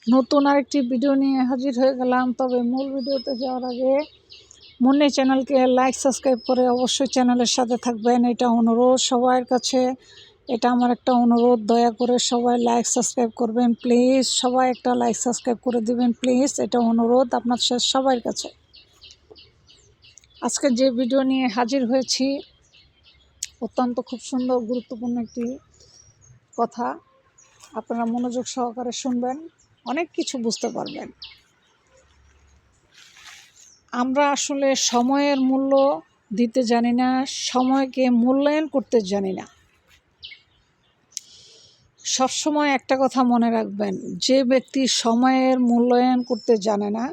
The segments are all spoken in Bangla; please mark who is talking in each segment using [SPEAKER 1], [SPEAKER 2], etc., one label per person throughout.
[SPEAKER 1] নতুন আরেকটি ভিডিও নিয়ে হাজির হয়ে গেলাম। তবে মূল ভিডিওতে যাওয়ার আগে মুন্নি চ্যানেলকে লাইক সাবস্ক্রাইব করে অবশ্যই চ্যানেলের সাথে থাকবেন, এটা অনুরোধ সবার কাছে। এটা আমার একটা অনুরোধ, দয়া করে সবাই লাইক সাবস্ক্রাইব করবেন প্লিজ। সবাই একটা লাইক সাবস্ক্রাইব করে দিবেন প্লিজ, এটা অনুরোধ আপনার সবার কাছে। আজকে যে ভিডিও নিয়ে হাজির হয়েছি অত্যন্ত খুব সুন্দর গুরুত্বপূর্ণ একটি কথা, আপনারা মনোযোগ সহকারে শুনবেন, অনেক কিছু বুঝতে পারবেন। আমরা আসলে সময়ের মূল্য দিতে জানি না, সময়কে মূল্যায়ন করতে জানি না। সবসময় একটা কথা মনে রাখবেন, যে ব্যক্তি সময়ের মূল্যায়ন করতে জানে না,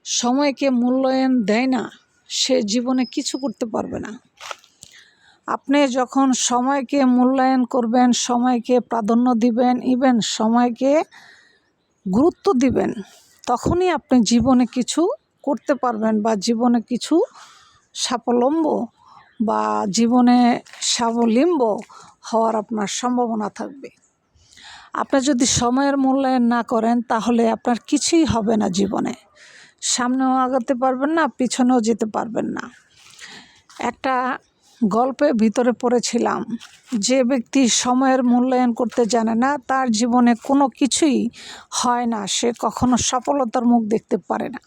[SPEAKER 1] সময়কে মূল্যায়ন দেয় না, সে জীবনে কিছু করতে পারবে না। আপনি যখন সময়কে মূল্যায়ন করবেন, সময়কে প্রাধান্য দিবেন, ইভেন সময়কে গুরুত্ব দিবেন, তখনই আপনি জীবনে কিছু করতে পারবেন বা জীবনে কিছু সাফল্য বা জীবনে স্বাবলম্ব হওয়ার আপনার সম্ভাবনা থাকবে। আপনি যদি সময়ের মূল্যায়ন না করেন তাহলে আপনার কিছুই হবে না জীবনে, সামনেও আগাতে পারবেন না, পিছনেও যেতে পারবেন না। একটা গল্পের ভিতরে পড়েছিলাম, যে ব্যক্তি সময়ের মূল্যায়ন করতে জানে না তার জীবনে কোনো কিছুই হয় না, সে কখনো সফলতার মুখ দেখতে পারে না।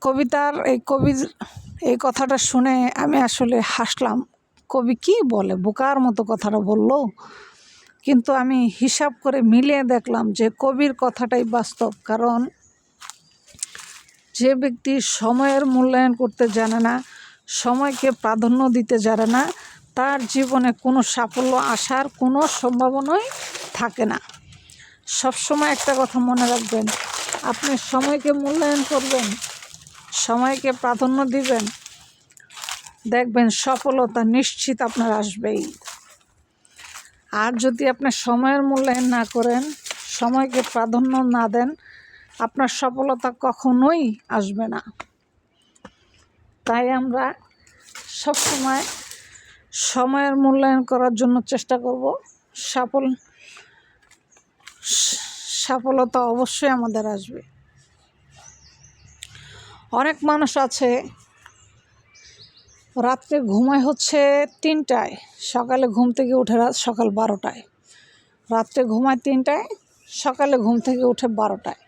[SPEAKER 1] কবির এই কথাটা শুনে আমি আসলে হাসলাম, কবি কি বলে, বোকার মতো কথাটা বলল। কিন্তু আমি হিসাব করে মিলিয়ে দেখলাম যে কবির কথাটাই বাস্তব। কারণ যে ব্যক্তি সময়ের মূল্যায়ন করতে জানে না, সময়কে প্রাধান্য দিতে জানে না, তার জীবনে কোনো সাফল্য আসার কোনো সম্ভাবনাই থাকে না। সবসময় একটা কথা মনে রাখবেন, আপনি সময়কে মূল্যায়ন করবেন, সময়কে প্রাধান্য দিবেন, দেখবেন সফলতা নিশ্চিত আপনার আসবেই। আর যদি আপনি সময়ের মূল্যায়ন না করেন, সময়কে প্রাধান্য না দেন, আপনার সফলতা কখনোই আসবে না। তাই আমরা সবসময় সময়ের মূল্যায়ন করার জন্য চেষ্টা করব। সফলতা অবশ্যই আমাদের আসবে। অনেক মানুষ আছে রাত্রে ঘুমায় হচ্ছে 3টায়, সকালে ঘুম থেকে উঠে সকাল 12টায়। রাত্রে ঘুমায় 3টায়, সকালে ঘুম থেকে উঠে 12টায়।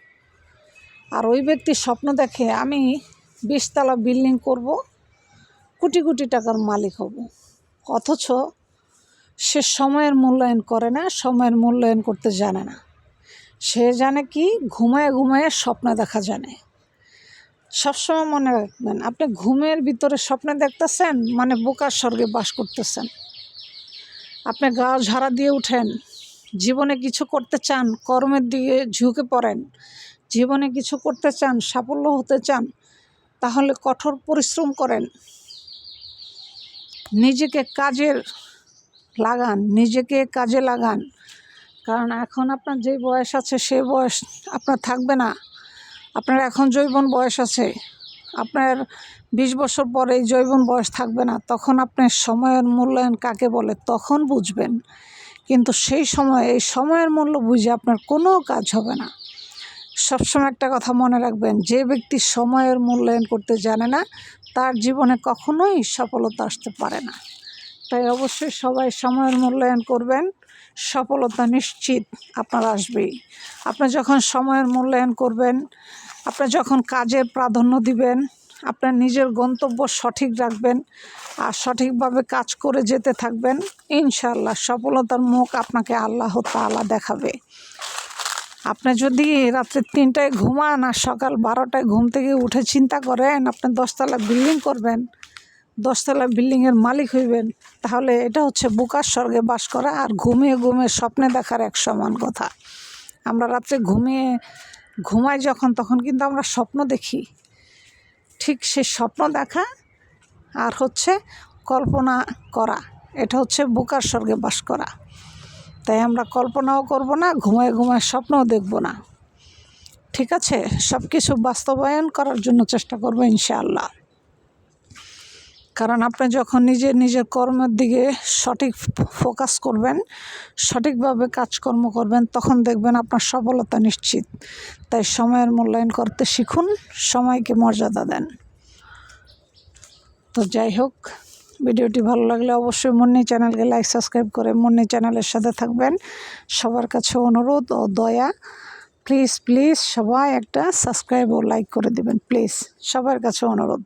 [SPEAKER 1] আর ওই ব্যক্তি স্বপ্ন দেখে আমি 20তলা বিল্ডিং করব, কোটি কোটি টাকার মালিক হব। অথচ সে সময়ের মূল্যায়ন করে না, সময়ের মূল্যায়ন করতে জানে না। সে জানে কি, ঘুমায় ঘুমায় স্বপ্ন দেখা জানে। সবসময় মনে রাখবেন, আপনি ঘুমের ভিতরে স্বপ্ন দেখতেছেন মানে বোকার স্বর্গে বাস করতেছেন। আপনি গা ঝাড়া দিয়ে উঠেন, জীবনে কিছু করতে চান, কর্মের দিকে ঝুঁকে পড়েন, জীবনে কিছু করতে চান, সাফল্য হতে চান, তাহলে কঠোর পরিশ্রম করেন, নিজেকে কাজে লাগান। কারণ এখন আপনার যে বয়স আছে সে বয়স আপনার থাকবে না। আপনার এখন যৌবন বয়স আছে, আপনার 20 বছর পরে এই যৌবন বয়স থাকবে না। তখন আপনি সময়ের মূল্যায়ন কাকে বলে তখন বুঝবেন। কিন্তু সেই সময় এই সময়ের মূল্য বুঝে আপনার কোনো কাজ হবে না। সবসময় একটা কথা মনে রাখবেন, যে ব্যক্তি সময়ের মূল্যায়ন করতে জানে না তার জীবনে কখনোই সফলতা আসতে পারে না। তাই অবশ্যই সবাই সময়ের মূল্যায়ন করবেন, সফলতা নিশ্চিত আপনার আসবেই। আপনি যখন সময়ের মূল্যায়ন করবেন, আপনি যখন কাজের প্রাধান্য দিবেন, আপনার নিজের গন্তব্য সঠিক রাখবেন আর সঠিকভাবে কাজ করে যেতে থাকবেন, ইনশাআল্লাহ সফলতার মুখ আপনাকে আল্লাহ তাআলা দেখাবে। আপনি যদি রাত্রে 3টায় ঘুমান আর সকাল 12টায় ঘুম থেকে উঠে চিন্তা করেন আপনি 10তলা বিল্ডিং করবেন, 10তলা বিল্ডিংয়ের মালিক হইবেন, তাহলে এটা হচ্ছে বোকার স্বর্গে বাস করা আর ঘুমিয়ে ঘুমিয়ে স্বপ্নে দেখার এক সমান কথা। আমরা রাত্রে ঘুমাই যখন, তখন কিন্তু আমরা স্বপ্ন দেখি। ঠিক সেই স্বপ্ন দেখা আর হচ্ছে কল্পনা করা, এটা হচ্ছে বোকার স্বর্গে বাস করা। তাই আমরা কল্পনাও করব না, ঘুমায় ঘুমায় স্বপ্নও দেখব না। ঠিক আছে, সব কিছু বাস্তবায়ন করার জন্য চেষ্টা করব ইনশাআল্লাহ। কারণ আপনি যখন নিজের কর্মের দিকে সঠিক ফোকাস করবেন, সঠিকভাবে কাজকর্ম করবেন, তখন দেখবেন আপনার সফলতা নিশ্চিত। তাই সময়ের মূল্যায়ন করতে শিখুন, সময়কে মর্যাদা দেন। তো যাই হোক, ভিডিওটি ভালো লাগলে অবশ্যই মুন্নি চ্যানেলকে লাইক সাবস্ক্রাইব করে মুন্নি চ্যানেলের সাথে থাকবেন। সবার কাছে অনুরোধ ও দয়া, প্লিজ সবাই একটা সাবস্ক্রাইব ও লাইক করে দেবেন, প্লিজ, সবার কাছে অনুরোধ।